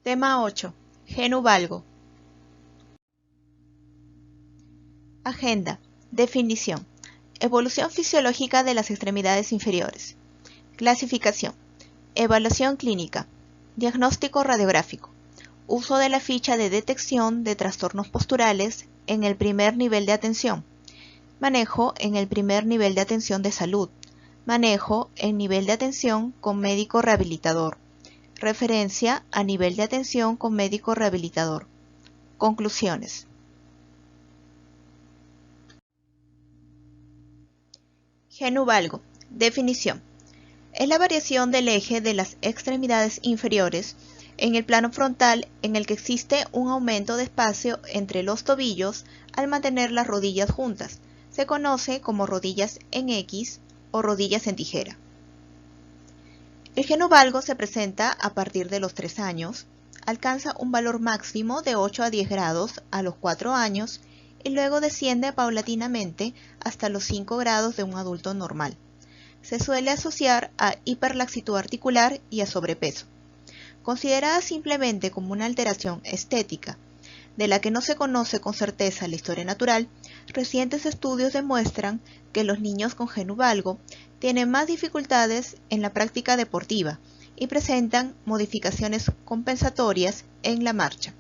Tema 8. Genu valgo. Agenda. Definición. Evolución fisiológica de las extremidades inferiores. Clasificación. Evaluación clínica. Diagnóstico radiográfico. Uso de la ficha de detección de trastornos posturales en el primer nivel de atención. Manejo en el primer nivel de atención de salud. Manejo en nivel de atención con médico rehabilitador. Referencia a nivel de atención con médico rehabilitador. Conclusiones. Genu valgo. Definición. Es la variación del eje de las extremidades inferiores en el plano frontal en el que existe un aumento de espacio entre los tobillos al mantener las rodillas juntas. Se conoce como rodillas en X o rodillas en tijera. El genu valgo se presenta a partir de los 3 años, alcanza un valor máximo de 8 a 10 grados a los 4 años y luego desciende paulatinamente hasta los 5 grados de un adulto normal. Se suele asociar a hiperlaxitud articular y a sobrepeso. Considerada simplemente como una alteración estética, de la que no se conoce con certeza la historia natural, recientes estudios demuestran que los niños con genu valgo tienen más dificultades en la práctica deportiva y presentan modificaciones compensatorias en la marcha.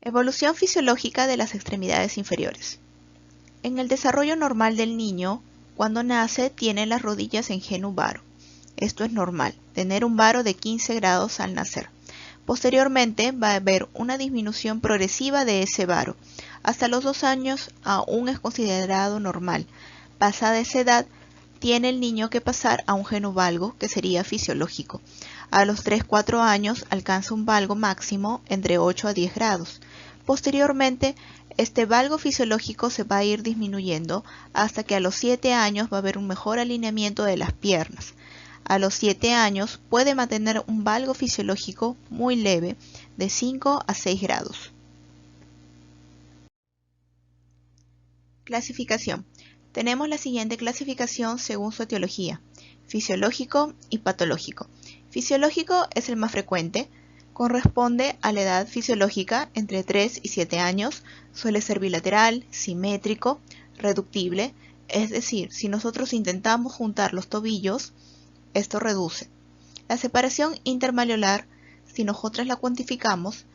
Evolución fisiológica de las extremidades inferiores. En el desarrollo normal del niño, cuando nace tiene las rodillas en genu varo. Esto es normal, tener un varo de 15 grados al nacer. Posteriormente va a haber una disminución progresiva de ese varo. Hasta los 2 años aún es considerado normal. Pasada esa edad, tiene el niño que pasar a un genu valgo, que sería fisiológico. A los 3-4 años alcanza un valgo máximo entre 8 a 10 grados. Posteriormente, este valgo fisiológico se va a ir disminuyendo hasta que a los 7 años va a haber un mejor alineamiento de las piernas. A los 7 años puede mantener un valgo fisiológico muy leve de 5 a 6 grados. Clasificación. Tenemos la siguiente clasificación según su etiología: fisiológico y patológico. Fisiológico es el más frecuente, corresponde a la edad fisiológica entre 3 y 7 años, suele ser bilateral, simétrico, reductible, es decir, si nosotros intentamos juntar los tobillos, esto reduce. La separación intermalleolar, si nosotras la cuantificamos,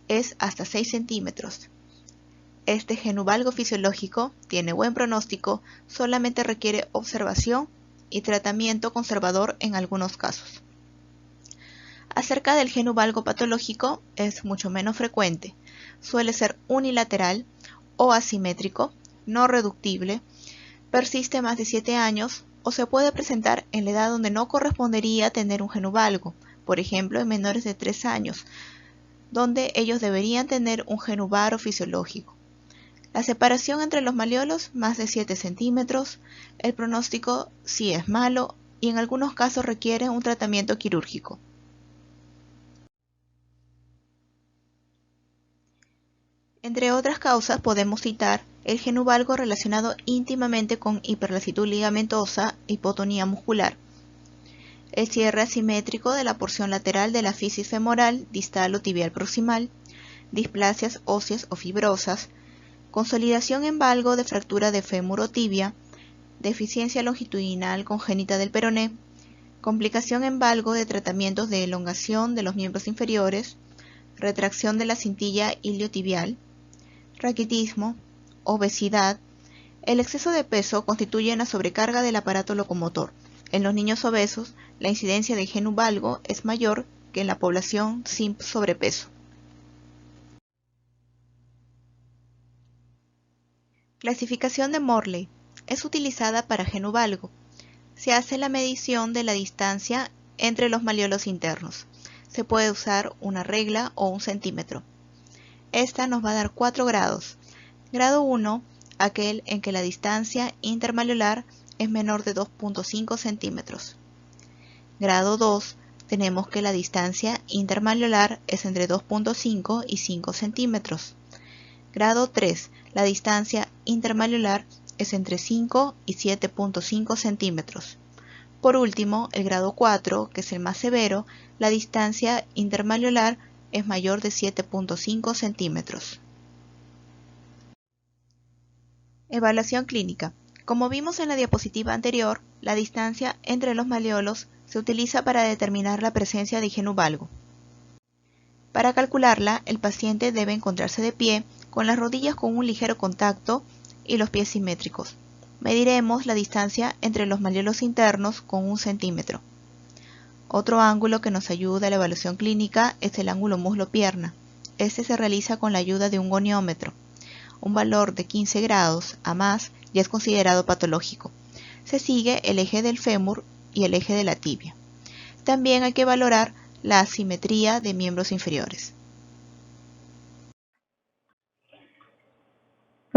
es hasta 6 centímetros. Este genu valgo fisiológico tiene buen pronóstico, solamente requiere observación y tratamiento conservador en algunos casos. Acerca del genu valgo patológico es mucho menos frecuente, suele ser unilateral o asimétrico, no reductible, persiste más de 7 años o se puede presentar en la edad donde no correspondería tener un genu valgo, por ejemplo en menores de 3 años, donde ellos deberían tener un genu varo fisiológico. La separación entre los malleolos, más de 7 centímetros, el pronóstico sí es malo y en algunos casos requiere un tratamiento quirúrgico. Entre otras causas podemos citar el genu valgo relacionado íntimamente con hiperlaxitud ligamentosa e hipotonía muscular, el cierre asimétrico de la porción lateral de la fisis femoral, distal o tibial proximal, displasias óseas o fibrosas, consolidación en valgo de fractura de fémur o tibia, deficiencia longitudinal congénita del peroné, complicación en valgo de tratamientos de elongación de los miembros inferiores, retracción de la cintilla iliotibial, raquitismo, obesidad. El exceso de peso constituye una sobrecarga del aparato locomotor. En los niños obesos, la incidencia de genu valgo es mayor que en la población sin sobrepeso. Clasificación de Morley. Es utilizada para genu valgo. Se hace la medición de la distancia entre los malleolos internos. Se puede usar una regla o un centímetro. Esta nos va a dar 4 grados. Grado 1, aquel en que la distancia intermalleolar es menor de 2.5 centímetros. Grado 2, tenemos que la distancia intermalleolar es entre 2.5 y 5 centímetros. Grado 3, la distancia intermalleolar es entre 5 y 7.5 centímetros. Por último, el grado 4, que es el más severo, la distancia intermalleolar es mayor de 7.5 centímetros. Evaluación clínica. Como vimos en la diapositiva anterior, la distancia entre los malleolos se utiliza para determinar la presencia de higieno valgo. Para calcularla, el paciente debe encontrarse de pie, con las rodillas con un ligero contacto y los pies simétricos. Mediremos la distancia entre los malleolos internos con 1 centímetro. Otro ángulo que nos ayuda a la evaluación clínica es el ángulo muslo-pierna. Este se realiza con la ayuda de un goniómetro. Un valor de 15 grados a más ya es considerado patológico. Se sigue el eje del fémur y el eje de la tibia. También hay que valorar la asimetría de miembros inferiores.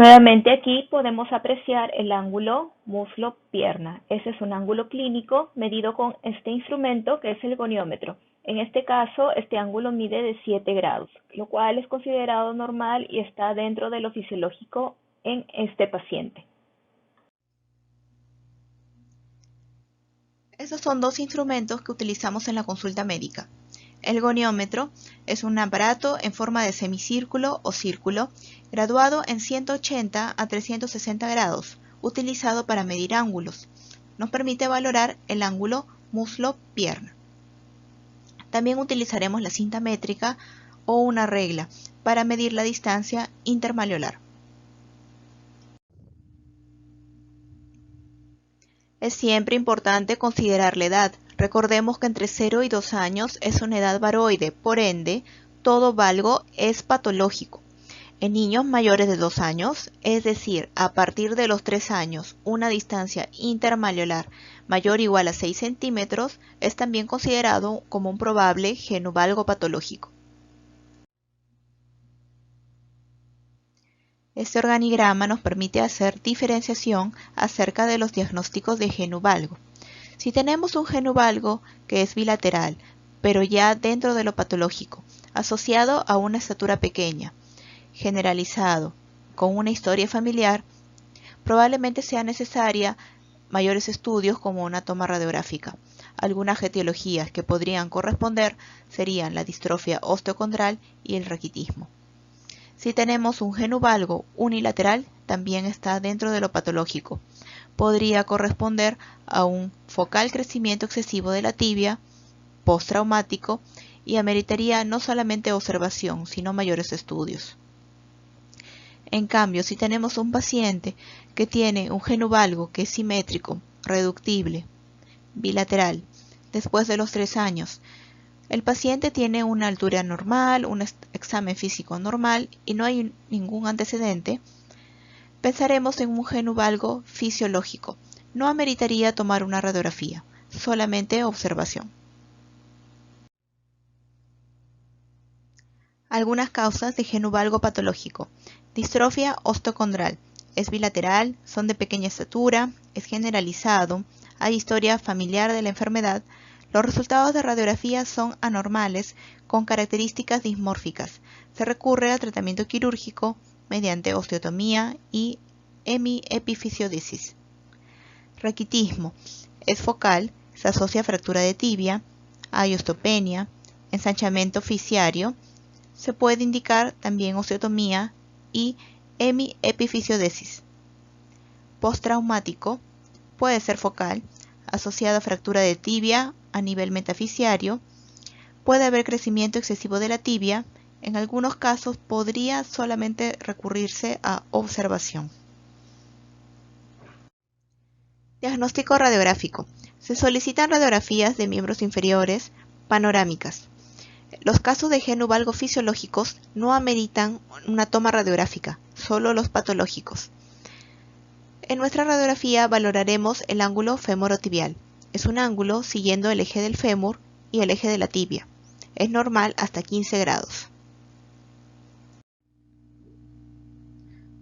Nuevamente aquí podemos apreciar el ángulo muslo-pierna. Ese es un ángulo clínico medido con este instrumento que es el goniómetro. En este caso, este ángulo mide de 7 grados, lo cual es considerado normal y está dentro de lo fisiológico en este paciente. Estos son dos instrumentos que utilizamos en la consulta médica. El goniómetro es un aparato en forma de semicírculo o círculo, graduado en 180 a 360 grados, utilizado para medir ángulos. Nos permite valorar el ángulo muslo-pierna. También utilizaremos la cinta métrica o una regla para medir la distancia intermalleolar. Es siempre importante considerar la edad. Recordemos que entre 0 y 2 años es una edad varoide, por ende, todo valgo es patológico. En niños mayores de 2 años, es decir, a partir de los 3 años, una distancia intermalleolar mayor o igual a 6 centímetros es también considerado como un probable genovalgo patológico. Este organigrama nos permite hacer diferenciación acerca de los diagnósticos de genovalgo. Si tenemos un genovalgo que es bilateral, pero ya dentro de lo patológico, asociado a una estatura pequeña, generalizado, con una historia familiar, probablemente sea necesaria mayores estudios como una toma radiográfica. Algunas etiologías que podrían corresponder serían la distrofia osteocondral y el raquitismo. Si tenemos un genovalgo unilateral, también está dentro de lo patológico. Podría corresponder a un focal crecimiento excesivo de la tibia, postraumático, y ameritaría no solamente observación, sino mayores estudios. En cambio, si tenemos un paciente que tiene un genovalgo que es simétrico, reductible, bilateral, después de los 3 años, el paciente tiene una altura normal, un examen físico normal y no hay ningún antecedente, pensaremos en un genovalgo fisiológico. No ameritaría tomar una radiografía, solamente observación. Algunas causas de genovalgo patológico. Distrofia osteocondral. Es bilateral, son de pequeña estatura, es generalizado, hay historia familiar de la enfermedad. Los resultados de radiografía son anormales, con características dismórficas. Se recurre al tratamiento quirúrgico mediante osteotomía y hemiepifisiodisis. Raquitismo. Es focal, se asocia a fractura de tibia, hay osteopenia, ensanchamiento fiscario. Se puede indicar también osteotomía y hemiepifisiodisis. Postraumático. Puede ser focal, asociado a fractura de tibia a nivel metafisiario. Puede haber crecimiento excesivo de la tibia. En algunos casos podría solamente recurrirse a observación. Diagnóstico radiográfico. Se solicitan radiografías de miembros inferiores panorámicas. Los casos de genovalgo fisiológicos no ameritan una toma radiográfica, solo los patológicos. En nuestra radiografía valoraremos el ángulo femorotibial. Es un ángulo siguiendo el eje del fémur y el eje de la tibia. Es normal hasta 15 grados.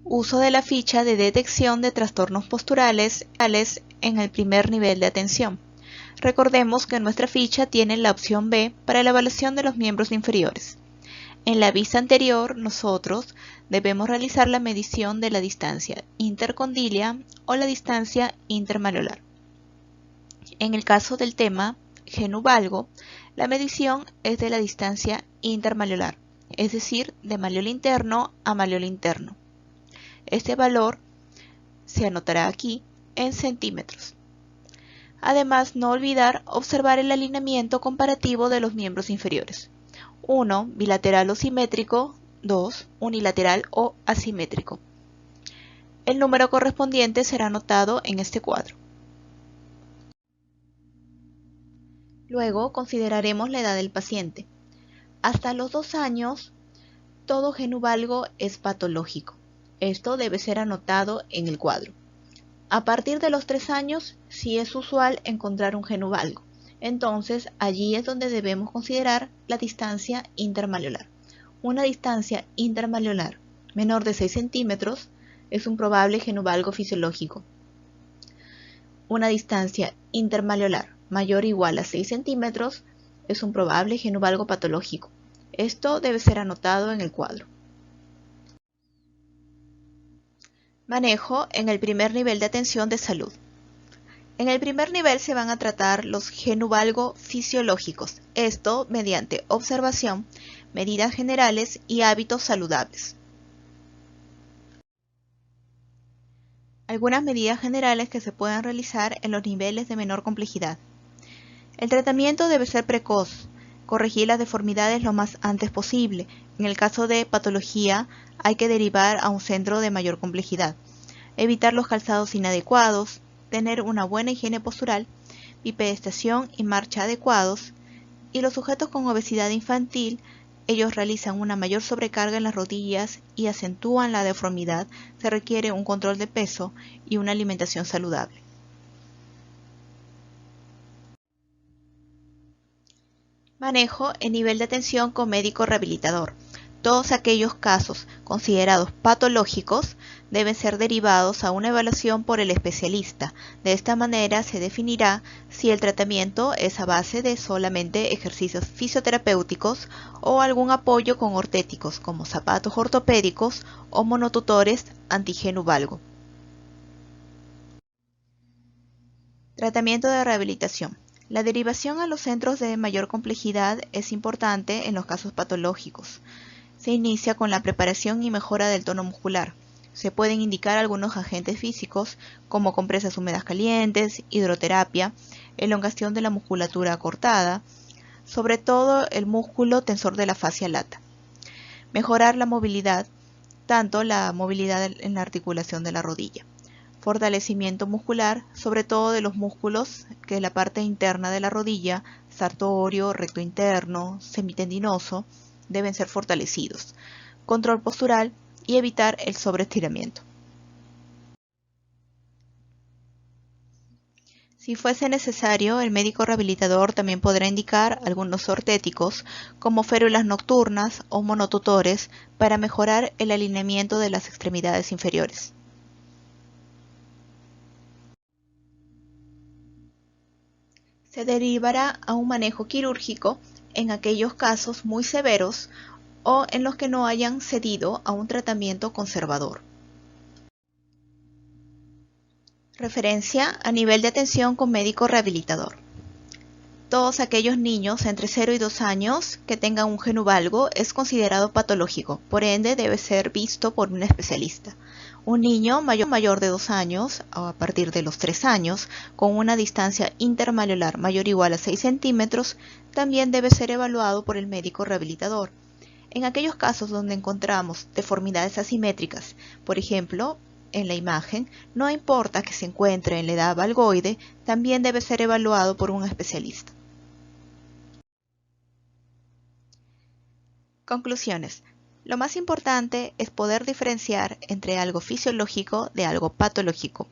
Uso de la ficha de detección de trastornos posturales en el primer nivel de atención. Recordemos que nuestra ficha tiene la opción B para la evaluación de los miembros inferiores. En la vista anterior, nosotros debemos realizar la medición de la distancia intercondilia o la distancia intermalleolar. En el caso del tema genu-valgo, la medición es de la distancia intermalleolar, es decir, de maleolo interno a maleolo interno. Este valor se anotará aquí en centímetros. Además, no olvidar observar el alineamiento comparativo de los miembros inferiores. 1. Bilateral o simétrico. 2. Unilateral o asimétrico. El número correspondiente será anotado en este cuadro. Luego consideraremos la edad del paciente. Hasta los 2 años, todo genu-valgo es patológico. Esto debe ser anotado en el cuadro. A partir de los 3 años, sí es usual encontrar un genu-valgo. Entonces, allí es donde debemos considerar la distancia intermalleolar. Una distancia intermalleolar menor de 6 centímetros es un probable genu-valgo fisiológico. Una distancia intermalleolar mayor o igual a 6 centímetros es un probable genu-valgo patológico. Esto debe ser anotado en el cuadro. Manejo en el primer nivel de atención de salud. En el primer nivel se van a tratar los genu-valgo fisiológicos, esto mediante observación, medidas generales y hábitos saludables. Algunas medidas generales que se pueden realizar en los niveles de menor complejidad. El tratamiento debe ser precoz, corregir las deformidades lo más antes posible. En el caso de patología, hay que derivar a un centro de mayor complejidad. Evitar los calzados inadecuados, tener una buena higiene postural, bipedestación y marcha adecuados, y los sujetos con obesidad infantil, ellos realizan una mayor sobrecarga en las rodillas y acentúan la deformidad, se requiere un control de peso y una alimentación saludable. Manejo en nivel de atención con médico rehabilitador. Todos aquellos casos considerados patológicos deben ser derivados a una evaluación por el especialista. De esta manera se definirá si el tratamiento es a base de solamente ejercicios fisioterapéuticos o algún apoyo con ortéticos como zapatos ortopédicos o monotutores antigenu-valgo. Tratamiento de rehabilitación. La derivación a los centros de mayor complejidad es importante en los casos patológicos. Se inicia con la preparación y mejora del tono muscular. Se pueden indicar algunos agentes físicos como compresas húmedas calientes, hidroterapia, elongación de la musculatura acortada, sobre todo el músculo tensor de la fascia lata. Mejorar la movilidad, tanto la movilidad en la articulación de la rodilla. Fortalecimiento muscular, sobre todo de los músculos que es la parte interna de la rodilla, sartorio, recto interno, semitendinoso, deben ser fortalecidos. Control postural y evitar el sobreestiramiento. Si fuese necesario, el médico rehabilitador también podrá indicar algunos ortéticos como férulas nocturnas o monotutores para mejorar el alineamiento de las extremidades inferiores. Se derivará a un manejo quirúrgico en aquellos casos muy severos o en los que no hayan cedido a un tratamiento conservador. Referencia a nivel de atención con médico rehabilitador. Todos aquellos niños entre 0 y 2 años que tengan un genu-valgo es considerado patológico, por ende debe ser visto por un especialista. Un niño mayor de 2 años, o a partir de los 3 años, con una distancia intermalleolar mayor o igual a 6 centímetros, también debe ser evaluado por el médico rehabilitador. En aquellos casos donde encontramos deformidades asimétricas, por ejemplo, en la imagen, no importa que se encuentre en la edad valgoide, también debe ser evaluado por un especialista. Conclusiones. Lo más importante es poder diferenciar entre algo fisiológico de algo patológico.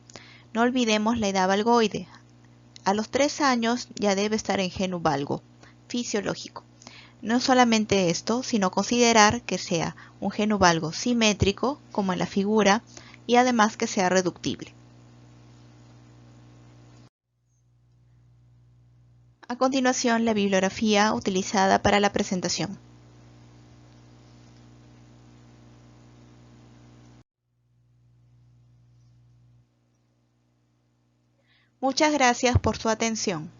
No olvidemos la edad valgoide. A los 3 años ya debe estar en genu-valgo fisiológico. No solamente esto, sino considerar que sea un genu-valgo simétrico, como en la figura, y además que sea reductible. A continuación, la bibliografía utilizada para la presentación. Muchas gracias por su atención.